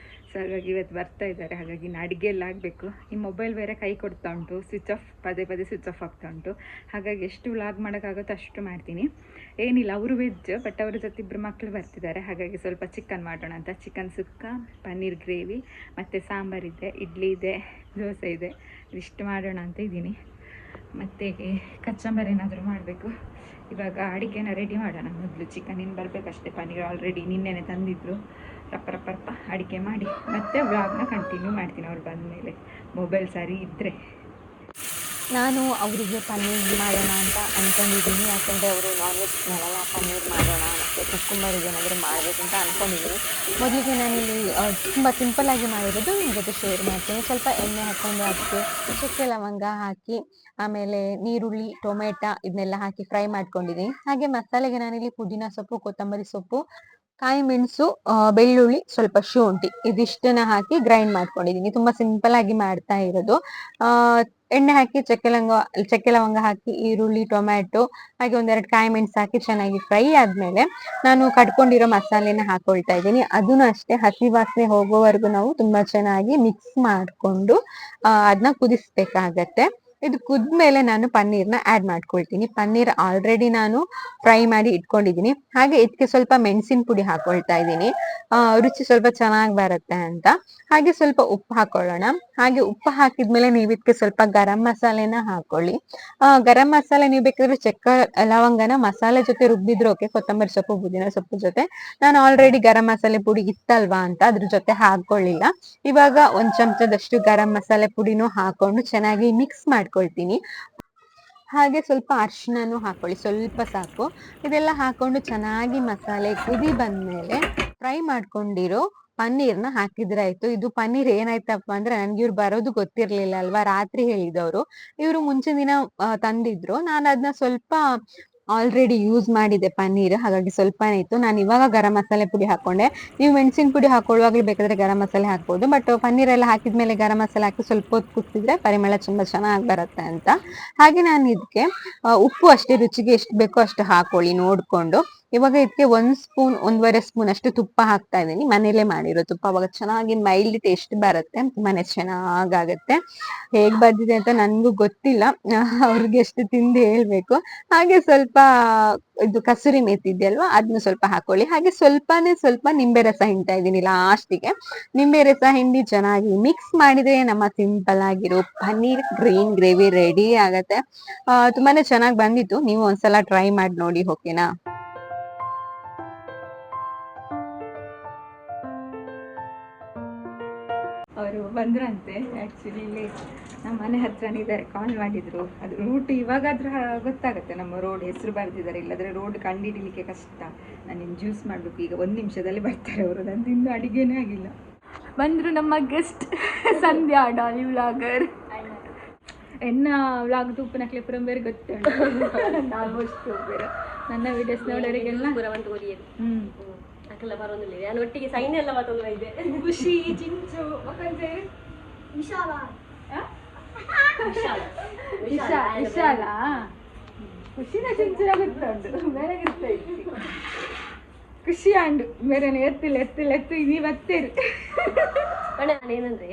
ಸೊ ಹಾಗಾಗಿ ಇವತ್ತು ಬರ್ತಾ ಇದ್ದಾರೆ. ಹಾಗಾಗಿ ಇನ್ನು ಅಡುಗೆ ಎಲ್ಲ ಆಗಬೇಕು. ಈ ಮೊಬೈಲ್ ಬೇರೆ ಕೈ ಕೊಡ್ತಾ ಉಂಟು, ಸ್ವಿಚ್ ಆಫ್, ಪದೇ ಸ್ವಿಚ್ ಆಫ್ ಆಗ್ತಾ ಉಂಟು. ಹಾಗಾಗಿ ಎಷ್ಟು ವ್ಲಾಗ್ ಮಾಡೋಕ್ಕಾಗುತ್ತೋ ಅಷ್ಟು ಮಾಡ್ತೀನಿ. ಏನಿಲ್ಲ, ಅವರು ವೆಜ್, ಬಟ್ ಅವ್ರ ಜೊತೆ ಇಬ್ಬರು ಮಕ್ಕಳು ಬರ್ತಿದ್ದಾರೆ. ಹಾಗಾಗಿ ಸ್ವಲ್ಪ ಚಿಕನ್ ಮಾಡೋಣ ಅಂತ. ಚಿಕನ್ ಸುಕ್ಕ, ಪನ್ನೀರ್ ಗ್ರೇವಿ, ಮತ್ತು ಸಾಂಬಾರಿದೆ, ಇಡ್ಲಿ ಇದೆ, ದೋಸೆ ಇದೆ. ಇಷ್ಟು ಮಾಡೋಣ ಅಂತ ಇದ್ದೀನಿ. ಮತ್ತು ಕಚ್ಚಂಬರಿ ಏನಾದರೂ ಮಾಡಬೇಕು. ಇವಾಗ ಅಡಿಗೆನ ರೆಡಿ ಮಾಡೋಣ. ಮೊದಲು ಚಿಕನ್ ಇನ್ನು ಬರಬೇಕಷ್ಟೇ. ಪನ್ನೀರ್ ಆಲ್ರೆಡಿ ನಿನ್ನೆನೆ ತಂದಿದ್ರು. ರಪ್ಪ ಅಡಿಗೆ ಮಾಡಿ ಮತ್ತೆ ವ್ಲಾಗ್ನ ಕಂಟಿನ್ಯೂ ಮಾಡ್ತೀನಿ ಅವ್ರು ಬಂದಮೇಲೆ, ಮೊಬೈಲ್ ಸರಿ ಇದ್ದರೆ. ನಾನು ಅವರಿಗೆ ಪನ್ನೀರ್ ಮಾಡೋಣ ಅಂತ ಅಂದ್ಕೊಂಡಿದ್ದೀನಿ, ಯಾಕಂದರೆ ಅವರು ನಾನ್ ವೆಜ್ ತಿನ್ನಲ್ಲ. ಪನ್ನೀರ್ ಮಾಡೋಣ ಮತ್ತು ಕುಕ್ಕುಂಬರಿಗೆ ಏನಾದರೂ ಮಾಡಬೇಕು ಅಂತ ಅಂದ್ಕೊಂಡಿದ್ದೀನಿ. ಮೊದಲಿಗೆ ನಾನಿಲ್ಲಿ ತುಂಬ ಸಿಂಪಲ್ಲಾಗಿ ಮಾಡಿರೋದು ನಿಮ್ಮ ಜೊತೆ ಶೇರ್ ಮಾಡ್ತೀನಿ. ಸ್ವಲ್ಪ ಎಣ್ಣೆ ಹಾಕ್ಕೊಂಡು ಅದಕ್ಕೆ ಚಕ್ಕೆ ಲವಂಗ ಹಾಕಿ, ಆಮೇಲೆ ನೀರುಳ್ಳಿ, ಟೊಮೆಟೊ ಇದನ್ನೆಲ್ಲ ಹಾಕಿ ಫ್ರೈ ಮಾಡ್ಕೊಂಡಿದ್ದೀನಿ. ಹಾಗೆ ಮಸಾಲೆಗೆ ನಾನಿಲ್ಲಿ ಪುದೀನ ಸೊಪ್ಪು, ಕೊತ್ತಂಬರಿ ಸೊಪ್ಪು, ಕಾಯಿ ಮೆಣಸು, ಬೆಳ್ಳುಳ್ಳಿ, ಸ್ವಲ್ಪ ಶುಂಠಿ ಇದಿಷ್ಟನ್ನ ಹಾಕಿ ಗ್ರೈಂಡ್ ಮಾಡ್ಕೊಂಡಿದ್ದೀನಿ. ತುಂಬಾ ಸಿಂಪಲ್ ಆಗಿ ಮಾಡ್ತಾ ಇರೋದು. ಎಣ್ಣೆ ಹಾಕಿ ಚಕ್ಕೆ ಲವಂಗ ಹಾಕಿ, ಈರುಳ್ಳಿ, ಟೊಮ್ಯಾಟೊ ಹಾಗೆ ಒಂದೆರಡು ಕಾಯಿ ಮೆಣಸು ಹಾಕಿ ಚೆನ್ನಾಗಿ ಫ್ರೈ ಆದ್ಮೇಲೆ ನಾನು ಕಟ್ಕೊಂಡಿರೋ ಮಸಾಲೆನ ಹಾಕೊಳ್ತಾ ಇದ್ದೀನಿ. ಅದನ್ನು ಅಷ್ಟೇ ಹಸಿ ವಾಸನೆ ಹೋಗೋವರೆಗೂ ನಾವು ತುಂಬಾ ಚೆನ್ನಾಗಿ ಮಿಕ್ಸ್ ಮಾಡ್ಕೊಂಡು ಅದನ್ನ ಕುದಿಸ್ಬೇಕಾಗತ್ತೆ. ಇದು ಕುದ್ಮೇಲೆ ನಾನು ಪನ್ನೀರ್ನ ಆಡ್ ಮಾಡ್ಕೊಳ್ತೀನಿ. ಪನ್ನೀರ್ ಆಲ್ರೆಡಿ ನಾನು ಫ್ರೈ ಮಾಡಿ ಇಟ್ಕೊಂಡಿದ್ದೀನಿ. ಹಾಗೆ ಇದಕ್ಕೆ ಸ್ವಲ್ಪ ಮೆಣಸಿನ ಪುಡಿ ಹಾಕೊಳ್ತಾ ಇದ್ದೀನಿ, ರುಚಿ ಸ್ವಲ್ಪ ಚೆನ್ನಾಗಿ ಬರುತ್ತೆ ಅಂತ. ಹಾಗೆ ಸ್ವಲ್ಪ ಉಪ್ಪು ಹಾಕೊಳ್ಳೋಣ. ಹಾಗೆ ಉಪ್ಪು ಹಾಕಿದ್ಮೇಲೆ ನೀವು ಇದಕ್ಕೆ ಸ್ವಲ್ಪ ಗರಂ ಮಸಾಲೆನ ಹಾಕೊಳ್ಳಿ. ಗರಂ ಮಸಾಲೆ ನೀವು ಬೇಕಾದ್ರೆ ಚಕ್ಕೆ ಲವಂಗನ ಮಸಾಲೆ ಜೊತೆ ರುಬ್ಬಿದ್ರು ಓಕೆ, ಕೊತ್ತಂಬರಿ ಸೊಪ್ಪು, ಪುದೀನ ಸೊಪ್ಪು ಜೊತೆ. ನಾನು ಆಲ್ರೆಡಿ ಗರಂ ಮಸಾಲೆ ಪುಡಿ ಇತ್ತಲ್ವಾ ಅಂತ ಅದ್ರ ಜೊತೆ ಹಾಕೊಳ್ಳಿಲ್ಲ. ಇವಾಗ ಒಂದ್ ಚಮಚದಷ್ಟು ಗರಂ ಮಸಾಲೆ ಪುಡಿನೂ ಹಾಕೊಂಡು ಚೆನ್ನಾಗಿ ಮಿಕ್ಸ್ ಮಾಡ್ಕೊಳ್ತೀನಿ. ಹಾಗೆ ಸ್ವಲ್ಪ ಅರಿಶಿನನೂ ಹಾಕೊಳ್ಳಿ, ಸ್ವಲ್ಪ ಸಾಕು. ಇದೆಲ್ಲ ಹಾಕೊಂಡು ಚೆನ್ನಾಗಿ ಮಸಾಲೆ ಕುದಿ ಬಂದ್ಮೇಲೆ ಫ್ರೈ ಮಾಡ್ಕೊಂಡಿರೋ ಪನ್ನೀರ್ನ ಹಾಕಿದ್ರೆ ಆಯ್ತು. ಇದು ಪನ್ನೀರ್ ಏನಾಯ್ತಪ್ಪ ಅಂದ್ರೆ, ನನ್ಗೆ ಇವ್ರು ಬರೋದು ಗೊತ್ತಿರ್ಲಿಲ್ಲ ಅಲ್ವಾ, ರಾತ್ರಿ ಹೇಳಿದವರು. ಇವರು ಮುಂಚಿನ ದಿನ ತಂದಿದ್ರು. ನಾನು ಅದನ್ನ ಸ್ವಲ್ಪ ಆಲ್ರೆಡಿ ಯೂಸ್ ಮಾಡಿದೆ ಪನ್ನೀರ್, ಹಾಗಾಗಿ ಸ್ವಲ್ಪನೇ ಇತ್ತು. ನಾನು ಇವಾಗ ಗರಂ ಮಸಾಲೆ ಪುಡಿ ಹಾಕೊಂಡೆ. ನೀವು ಮೆಣಸಿನ ಪುಡಿ ಹಾಕೊಳ್ಳುವಾಗ್ಲೂ ಬೇಕಾದ್ರೆ ಗರಂ ಮಸಾಲೆ ಹಾಕ್ಬೋದು, ಬಟ್ ಪನ್ನೀರ್ ಎಲ್ಲ ಹಾಕಿದ್ಮೇಲೆ ಗರಂ ಮಸಾಲೆ ಹಾಕಿ ಸ್ವಲ್ಪ ಹೊತ್ತು ಕುದಿಸಿದ್ರೆ ಪರಿಮಳ ತುಂಬಾ ಚೆನ್ನಾಗಿ ಬರುತ್ತೆ ಅಂತ. ಹಾಗೆ ನಾನು ಇದಕ್ಕೆ ಉಪ್ಪು ಅಷ್ಟೇ ರುಚಿಗೆ ಎಷ್ಟು ಬೇಕೋ ಅಷ್ಟು ಹಾಕೊಳ್ಳಿ ನೋಡ್ಕೊಂಡು. ಇವಾಗ ಇದಕ್ಕೆ 1 ಸ್ಪೂನ್ 1.5 ಸ್ಪೂನ್ ಅಷ್ಟು ತುಪ್ಪ ಹಾಕ್ತಾ ಇದ್ದೀನಿ, ಮನೇಲೆ ಮಾಡಿರೋ ತುಪ್ಪ. ಅವಾಗ ಚೆನ್ನಾಗಿ ಮೈಲ್ಡ್ ಟೇಸ್ಟ್ ಬರುತ್ತೆ, ತುಂಬಾನೇ ಚೆನ್ನಾಗಾಗತ್ತೆ. ಹೇಗ್ ಬಂದಿದೆ ಅಂತ ನನ್ಗೂ ಗೊತ್ತಿಲ್ಲ, ಅವ್ರಿಗೆ ಎಷ್ಟು ತಿಂದು ಹೇಳ್ಬೇಕು. ಹಾಗೆ ಸ್ವಲ್ಪ ಇದು ಕಸೂರಿ ಮೇಥಿ ಇದೆಯಲ್ವಾ, ಅದನ್ನ ಸ್ವಲ್ಪ ಹಾಕೊಳ್ಳಿ. ಹಾಗೆ ಸ್ವಲ್ಪ ನಿಂಬೆ ರಸ ಹಿಂಡ್ತಾ ಇದ್ದೀನಿ ಲಾಸ್ಟಿಗೆ. ನಿಂಬೆ ರಸ ಹಿಂಡಿ ಚೆನ್ನಾಗಿ ಮಿಕ್ಸ್ ಮಾಡಿದ್ರೆ ನಮ್ಮ ಸಿಂಪಲ್ ಆಗಿರೋ ಪನ್ನೀರ್ ಗ್ರೀನ್ ಗ್ರೇವಿ ರೆಡಿ ಆಗತ್ತೆ. ತುಂಬಾನೇ ಚೆನ್ನಾಗಿ ಬಂದಿತ್ತು. ನೀವು ಒಂದ್ಸಲ ಟ್ರೈ ಮಾಡಿ ನೋಡಿ, ಓಕೆನಾ? ಅವರು ಬಂದ್ರಂತೆ. ಆ್ಯಕ್ಚುಲಿ ಇಲ್ಲಿ ನಮ್ಮ ಮನೆ ಹತ್ರನೇ ಇದ್ದಾರೆ, ಕಾಲ್ ಮಾಡಿದರು. ಅದು ರೂಟ್ ಇವಾಗಾದ್ರೂ ಗೊತ್ತಾಗುತ್ತೆ, ನಮ್ಮ ರೋಡ್ ಹೆಸರು ಬರೆದಿದ್ದಾರೆ. ಇಲ್ಲಾಂದರೆ ರೋಡ್ ಕಂಡುಹಿಡಿಲಿಕ್ಕೆ ಕಷ್ಟ. ನಾನು ಇನ್ನು ಜ್ಯೂಸ್ ಮಾಡಬೇಕು. ಈಗ 1 ನಿಮಿಷದಲ್ಲಿ ಬರ್ತಾರೆ ಅವರು. ನಂದು ಇನ್ನೂ ಅಡುಗೆನೇ ಆಗಿಲ್ಲ. ಬಂದರು ನಮ್ಮ ಗೆಸ್ಟ್ ಸಂಧ್ಯಾ, ಡಾಲಿ ವ್ಲಾಗರ್. ಎನ್ನ ವ್ಲಾಗ್ ತೂಪನ ಕ್ಲಿಪುರಂ ಬೇರೆ ಗೊತ್ತುಂಟು, ಆಲ್ಮೋಸ್ಟ್ ಬೇರೆ ನನ್ನ ವಿಡಿಯೋಸ್ ನೋಡೋರಿಗೆಲ್ಲ ನಾನು ಒಟ್ಟಿಗೆ ಸೈನ್ ಎಲ್ಲ ಮಾತಾಡ ಇದೆ. ಖುಷಿ, ಚಿಂಚು, ಮಕ್ಕಂಜೆ, ವಿಶಾಲ ವಿಶಾಲ ಖುಷಿನ ಚಿಂಚುನ ಗೊತ್ತುಂಟು, ಬೇರೆ ಗೊತ್ತಾಯ್ತು. ಖುಷಿ ಅಂಡು ಬೇರೆ ಎತ್ತು ನೀವು ಹತ್ತೇರು. ನಾನೇನಂದ್ರೆ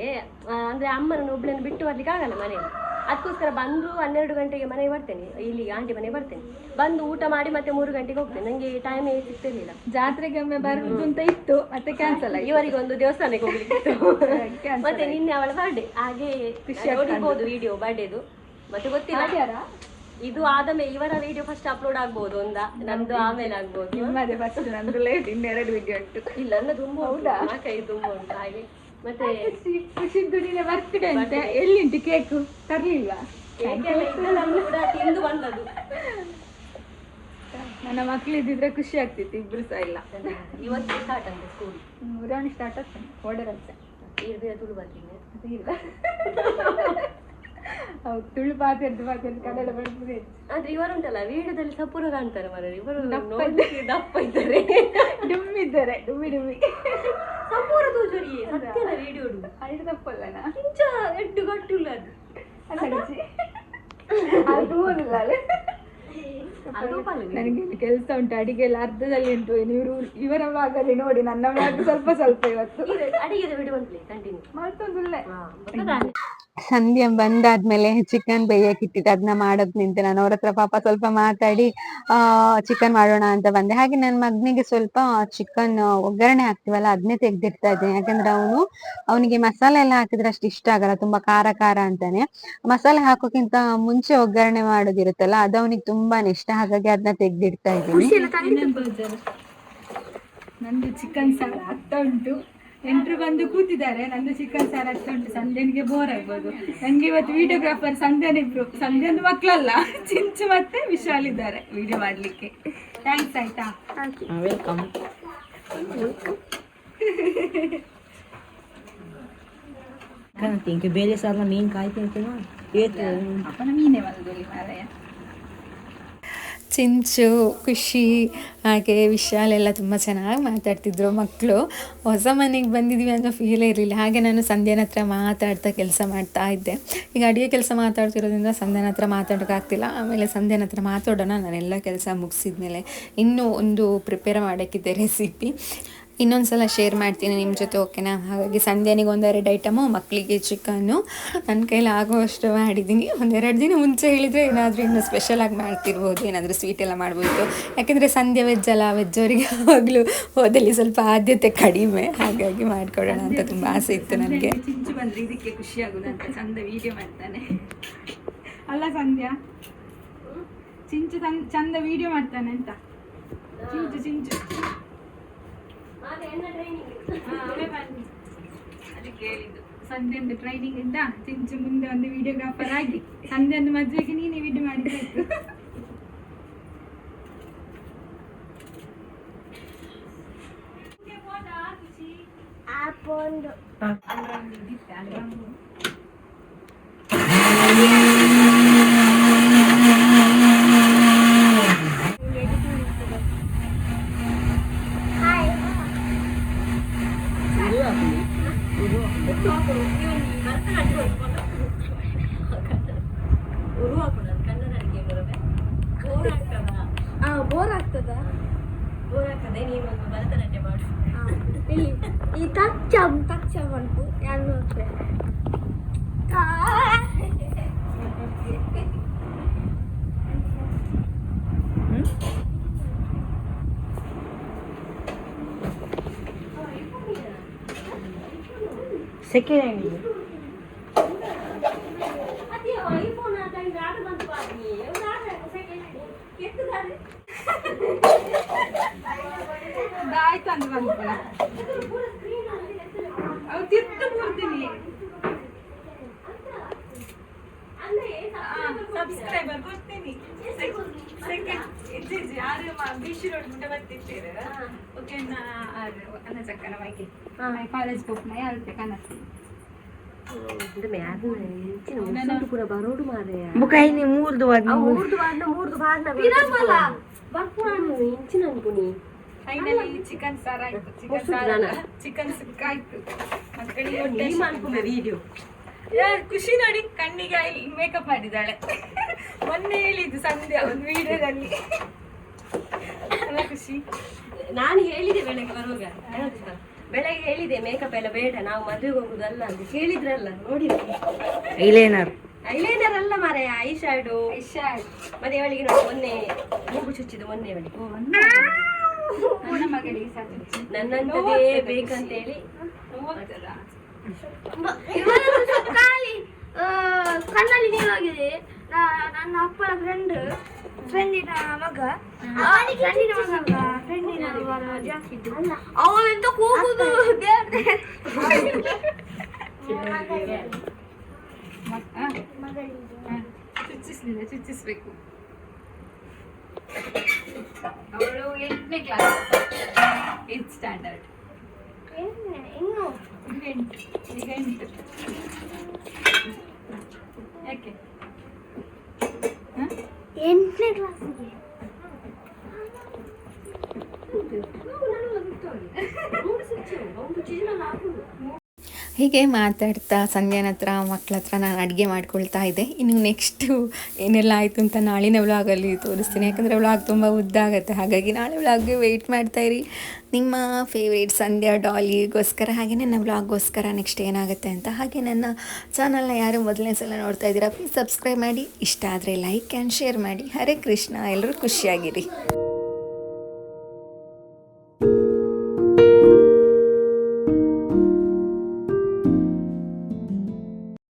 ಅಂದ್ರೆ ಅಮ್ಮನನ್ನು ಒಬ್ಳನ್ನು ಬಿಟ್ಟು ಬರ್ಲಿಕ್ಕೆ ಆಗಲ್ಲ ಮನೆಯಲ್ಲಿ. ಅದಕ್ಕೋಸ್ಕರ ಬಂದು 12 ಗಂಟೆಗೆ ಮನೆಗೆ ಬರ್ತೇನೆ, ಇಲ್ಲಿ ಆಂಟಿ ಮನೆಗೆ ಬರ್ತೇನೆ. ಬಂದು ಊಟ ಮಾಡಿ ಮತ್ತೆ 3 ಗಂಟೆಗೆ ಹೋಗ್ತೇನೆ. ನನಗೆ ಟೈಮ್ ಸಿಗ್ತಿರ್ಲಿಲ್ಲ. ಜಾತ್ರೆಗೆ ಒಮ್ಮೆ ಬರುದು ಅಂತ ಇತ್ತು, ಮತ್ತೆ ಕ್ಯಾನ್ಸಲ್ ಆಗಿ ಇವರಿಗೆ ಒಂದು ದೇವಸ್ಥಾನಕ್ಕೆ ಹೋಗ್ಲಿಕ್ಕೆ ಮತ್ತೆ ನಿನ್ನೆ ಅವಳ ಬರ್ಡೇ, ಹಾಗೆ ನೋಡಿರ್ಬೋದು ವಿಡಿಯೋ ಬರ್ಡೇದು. ಮತ್ತೆ ಗೊತ್ತಿಲ್ಲ, ಇದು ಆದಮೇಲೆ ಇವರ ವಿಡಿಯೋ ಫಸ್ಟ್ ಅಪ್ಲೋಡ್ ಆಗ್ಬೋದು, ನಂದು ಆಮೇಲೆ ಆಗ್ಬೋದು. ನಿಮ್ಮದೇ ಫಸ್ಟ್, ನಂದು ಲೇಟ್, ಇನ್ನೆರಡು ವಿಡಿಯೋ ಉಂಟು. ಇಲ್ಲ, ನನ್ನ ತುಂಬಾ ಹೌದಾ, ಕೈ ತುಂಬಾ ಉಂಟು ಹಾಗೆ. ಮತ್ತೆ ಖುಷಿದ್ದು ನಿನ್ನ ಬರ್ತ್ಡೇ ಅಂತ ಎಲ್ಲಿಂಟು ಕೇಕು ತರ್ಲಿಲ್ವಾ? ಕೂಡ ತಿಂದು ಬಂದದ್ದು. ನನ್ನ ಮಕ್ಳಿದ್ದಿದ್ರೆ ಖುಷಿ ಆಗ್ತಿತ್ತು, ಇಬ್ರು ಸಹ ಇಲ್ಲ. ಇವತ್ತು ಸ್ಟಾರ್ಟ್ ಅಂತ ಸ್ಕೂಲ್, ಉರಾಣಿ ಸ್ಟಾರ್ಟ್ ಆಗ್ತಾನೆ ಓಡರಂತೆ. ತುಳು ಬರ್ತೀನಿ ಇಲ್ಲ ಹೌದು, ತುಳು ಪಾತ್ರೆ ಕನ್ನಡ ಬರ್ತದೆ. ಆದ್ರೆ ಇವರುಂಟಲ್ಲ ವಿಡಿಯೋದಲ್ಲಿ ಸಪೂರ ಕಾಣ್ತಾರೆ ಮರ, ಇವರು ದಪ್ಪ ಇದ್ದಾರೆ, ಡುಮ್ಮಿದ್ದಾರೆ, ಡುಮ್ಮಿ ಸಪೂರ ತೋಜರಿ ಸತ್ಯದ ವಿಡಿಯೋ ಐದು ತಪ್ಪಲ್ಲನ ಇಂಚ ಎಡ್ಡು ಗಟ್ಟುಲ್ಲ ಅದು ನನಗೆ ಕೆಲಸ ಉಂಟು, ಅಡಿಗೆ ಎಲ್ಲ ಅರ್ಧದಲ್ಲಿ ಉಂಟು. ಇವರ ಭಾಗದಲ್ಲಿ ನೋಡಿ, ನನ್ನ ಭಾಗ ಸ್ವಲ್ಪ ಸ್ವಲ್ಪ ಇವತ್ತು ಅಡಿಗೆ ವಿಡಿಯೋ ಕಂಟಿನ್ಯೂ ಮಾಡ್ತೊಂದಿಲ್ಲ. ಸಂಧ್ಯಾ ಬಂದಾದ್ಮೇಲೆ ಚಿಕನ್ ಬೇಯಕ್ಕೆ ಇಟ್ಟಿದ್ದೆ, ಅದನ್ನ ಮಾಡೋದ್ ನಿಂತೆ. ನಾನು ಅವ್ರ ಹತ್ರ ಪಾಪ ಸ್ವಲ್ಪ ಮಾತಾಡಿ ಚಿಕನ್ ಮಾಡೋಣ ಅಂತ ಬಂದೆ. ಹಾಗೆ ನನ್ನ ಮಗನಿಗೆ ಸ್ವಲ್ಪ ಚಿಕನ್ ಒಗ್ಗರಣೆ ಹಾಕ್ತಿವಲ್ಲ ಅದನ್ನೇ ತೆಗ್ದಿಡ್ತಾ ಇದ್ದೇನೆ. ಯಾಕಂದ್ರೆ ಅವನಿಗೆ ಮಸಾಲೆ ಎಲ್ಲ ಹಾಕಿದ್ರೆ ಅಷ್ಟು ಇಷ್ಟ ಆಗಲ್ಲ, ತುಂಬಾ ಖಾರ ಖಾರ ಅಂತಾನೆ. ಮಸಾಲೆ ಹಾಕೋಕ್ಕಿಂತ ಮುಂಚೆ ಒಗ್ಗರಣೆ ಮಾಡೋದಿರುತ್ತಲ್ಲ, ಅದು ಅವನಿಗೆ ತುಂಬಾನೇ ಇಷ್ಟ. ಹಾಗಾಗಿ ಅದನ್ನ ತೆಗ್ದಿಡ್ತಾ ಇದ್ದೀನಿ. ನಂದು ಚಿಕನ್ ಸಾರು ಆಗ್ತಾ ಉಂಟು, ಎಂಟ್ರು ಬಂದು ಕೂತಿದ್ದಾರೆ. ನಂದು ಚಿಕನ್ ಸಾರು ಆಗ್ತಾ ಉಂಟು. ಸಂಧ್ಯನಿಗೆ ಬೋರ್ ಆಗ್ಬೋದು. ನಂಗೆ ಇವತ್ತು ವಿಡಿಯೋಗ್ರಾಫರ್ ಸಂಧ್ಯನಿಬ್ರು, ಸಂಧ್ಯನ ಮಕ್ಕಳಲ್ಲ, ಚಿಂಚು ಮತ್ತೆ ವಿಶಾಲ್ ಇದ್ದಾರೆ ವಿಡಿಯೋ ಮಾಡ್ಲಿಕ್ಕೆ. ಥ್ಯಾಂಕ್ಸ್ ಆಯ್ತಾ, ವೆಲ್ಕಮ್. ಬೇರೆ ಸಾಲ ಮೀನು ಕಾಯ್ತೀನಿ, ಅಪ್ಪನ ಮೀನೇ ಬಂದಲ್ಲಿ ಮಾರಾಯ. ಚಿಂಚು, ಖುಷಿ ಹಾಗೆ ವಿಶಾಲ್ ಎಲ್ಲ ತುಂಬ ಚೆನ್ನಾಗಿ ಮಾತಾಡ್ತಿದ್ರು. ಮಕ್ಕಳು ಹೊಸ ಮನೆಗೆ ಬಂದಿದ್ವಿ ಅನ್ನೋ ಫೀಲೇ ಇರಲಿಲ್ಲ. ಹಾಗೆ ನಾನು ಸಂಧ್ಯಾನ ಹತ್ರ ಮಾತಾಡ್ತಾ ಕೆಲಸ ಮಾಡ್ತಾ ಇದ್ದೆ. ಈಗ ಅಡುಗೆ ಕೆಲಸ ಮಾತಾಡ್ತಿರೋದ್ರಿಂದ ಸಂಧ್ಯಾನ ಹತ್ರ ಮಾತಾಡೋಕ್ಕಾಗ್ತಿಲ್ಲ. ಆಮೇಲೆ ಸಂಧ್ಯಾನ ಹತ್ರ ಮಾತಾಡೋಣ, ನಾನೆಲ್ಲ ಕೆಲಸ ಮುಗಿಸಿದ್ಮೇಲೆ. ಇನ್ನೂ ಒಂದು ಪ್ರಿಪೇರ್ ಮಾಡೋಕ್ಕಿದೆ ರೆಸಿಪಿ, ಇನ್ನೊಂದ್ಸಲ ಶೇರ್ ಮಾಡ್ತೀನಿ ನಿಮ್ಮ ಜೊತೆ, ಓಕೆನಾ? ಹಾಗಾಗಿ ಸಂಧ್ಯಾನಿಗೆ 1-2 ಐಟಮು, ಮಕ್ಕಳಿಗೆ ಚಿಕನ್ನು, ನನ್ನ ಕೈಲಿ ಆಗೋಷ್ಟು ಮಾಡಿದ್ದೀನಿ. 1-2 ದಿನ ಮುಂಚೆ ಹೇಳಿದರೆ ಏನಾದರೂ ಇನ್ನೂ ಸ್ಪೆಷಲಾಗಿ ಮಾಡ್ತಿರ್ಬೋದು, ಏನಾದರೂ ಸ್ವೀಟ್ ಎಲ್ಲ ಮಾಡ್ಬೋದು. ಯಾಕೆಂದರೆ ಸಂಧ್ಯಾ ವೆಜ್ ಅಲ್ಲ, ವೆಜ್ ಅವರಿಗೆ ಯಾವಾಗಲೂ ಹೋದಲ್ಲಿ ಸ್ವಲ್ಪ ಆದ್ಯತೆ ಕಡಿಮೆ, ಹಾಗಾಗಿ ಮಾಡ್ಕೊಡೋಣ ಅಂತ ತುಂಬ ಆಸೆ ಇತ್ತು ನನಗೆ. ಚಿಂಚು ಬಂದರೆ ಇದಕ್ಕೆ ಖುಷಿ ಆಗೋದು ಅಂತ ಚಂದ ವಿಡಿಯೋ ಮಾಡ್ತಾನೆ ಅಲ್ಲ ಸಂಧ್ಯಾ? ಚಿಂಚು ಚಂದ ವಿಡಿಯೋ ಮಾಡ್ತಾನೆ ಅಂತ. ಚಿಂಚು ಅದಕ್ಕೆ ಹೇಳಿದ್ದು, ಸಂಧ್ಯಂದು ಟ್ರೈನಿಂಗ್ ಇಂದ ಚಿಂಚು ಮುಂದೆ ಒಂದು ವಿಡಿಯೋಗ್ರಾಫರ್ ಆಗಿ ಸಂಧ್ಯಂದು ಮದುವೆಗೆ ನೀನೇ ವಿಡಿಯೋ ಮಾಡಿದ್ದು. ಬೋರ್ ಆಗ್ತದೆ, ನೀನು ಒಂದು ಭರತನಾಟ್ಯ ಮಾಡು. ಈ ತಚ್ಚ ಉಂಟು ಯಾರು ಸೆಕೆಂಡ್ ಹ್ಯಾಂಡ್ ಆಯ್ತು ಅಂತ ಬಂದ್ಬಿಡ ಅವ್ರು ತಿರ್ತು ಬರ್ತೀನಿ. ಸಬ್ಸ್ಕ್ರೈಬರ್ ಕೊಡ್ತೀನಿ. ಬಿಸಿ ರೋಡ್ ಮುಂದೆ ಬರ್ತಿರ್ತೀರ. ಓಕೆ, ಅನ್ನ ಚಕ್ಕನ ಮೈಗೆ ಕಾಲೇಜ್ ಹೋಗ್ನ ಯಾರುತ್ತೆ ಕನಸು ಬರೋಡು ಮಾರೆ ಇಂಚಿನ ಅನ್ಕೊನಿ. ಫೈನಲಿ ಚಿಕನ್ ಸಾರ್ ಆಯ್ತು, ಚಿಕನ್ ಸುಕ್ಕ ಆಯ್ತು. ಮಕ್ಕಳಿಗೆ ವಿಡಿಯೋ ಖುಷಿ ನೋಡಿ, ಕಣ್ಣಿಗೆ ಮೇಕಪ್ ಮಾಡಿದ್ದಾಳೆ. ಮೊನ್ನೆ ಹೇಳಿದ್ದು ಸಂಧ್ಯಾ ಒಂದು ವಿಡಿಯೋದಲ್ಲಿ ಅಲ್ಲ ಖುಷಿ? ನಾನು ಹೇಳಿದೆ ಬೆಳಗ್ಗೆ ಹೇಳಿದೆ ಮೇಕಪ್ ಎಲ್ಲ ಬೇಡ, ನಾವು ಮದುವೆಗೆ ಹೋಗುದಲ್ಲ ಅಂತ ಹೇಳಿದ್ರಲ್ಲ, ನೋಡಿದ್ರೆ ಐಲೈನರ್ ಐಲೈನರ್ ಅಲ್ಲ ಮಾರೆ, ಐ ಶ್ಯಾಡೋ. ಮತ್ತೆ ಅವಳಿಗೆ ನೋಡಿ ಮೊನ್ನೆ ಮೂಗು ಚುಚ್ಚಿದ್ದು ಮೊನ್ನೆ ಅವಳಿಗೆ. ನನ್ನಂತದೇ ಬೇಕಂತ ಹೇಳಿ ಕಣ್ಣಲ್ಲಿ ನೀರಾಗಿದೆ. ನನ್ನ ಅಪ್ಪನ ಫ್ರೆಂಡಿನ ಮಗ ಜಾಸ್ತಿ ಅವನೆಂತ ಕೂಗುದು ಚುಚ್ಚಿಸ್ಬೇಕು. ಅವಳು 8ನೇ ಕ್ಲಾಸ್, 8th ಸ್ಟ್ಯಾಂಡರ್ಡ್. ಇನ್ನು ಈಗ 8. ಯಾಕೆ 8ನೇ ಕ್ಲಾಸಿಗೆ ಹೀಗೆ ಮಾತಾಡ್ತಾ ಸಂಧ್ಯಾನ ಹತ್ರ ಮಕ್ಕಳ ಹತ್ರ ನಾನು ಅಡುಗೆ ಮಾಡ್ಕೊಳ್ತಾ ಇದ್ದೆ. ಇನ್ನು ನೆಕ್ಸ್ಟು ಏನೆಲ್ಲ ಆಯಿತು ಅಂತ ನಾಳಿನ ವ್ಲಾಗಲ್ಲಿ ತೋರಿಸ್ತೀನಿ. ಯಾಕಂದರೆ ವ್ಲಾಗ್ ತುಂಬ ಉದ್ದ ಆಗುತ್ತೆ, ಹಾಗಾಗಿ ನಾಳೆ ವ್ಲಾಗ್ಗೆ ವೆಯ್ಟ್ ಮಾಡ್ತಾಯಿರಿ. ನಿಮ್ಮ ಫೇವ್ರೇಟ್ ಸಂಧ್ಯಾ ಡಾಲಿಗೋಸ್ಕರ, ಹಾಗೆ ನನ್ನ ವ್ಲಾಗ್ಗೋಸ್ಕರ ನೆಕ್ಸ್ಟ್ ಏನಾಗುತ್ತೆ ಅಂತ. ಹಾಗೆ ನನ್ನ ಚಾನಲ್ನ ಯಾರು ಮೊದಲನೇ ಸಲ ನೋಡ್ತಾ ಇದ್ದೀರಾ, ಪ್ಲೀಸ್ ಸಬ್ಸ್ಕ್ರೈಬ್ ಮಾಡಿ. ಇಷ್ಟ ಆದರೆ ಲೈಕ್ ಆ್ಯಂಡ್ ಶೇರ್ ಮಾಡಿ. ಹರೇ ಕೃಷ್ಣ, ಎಲ್ಲರೂ ಖುಷಿಯಾಗಿರಿ.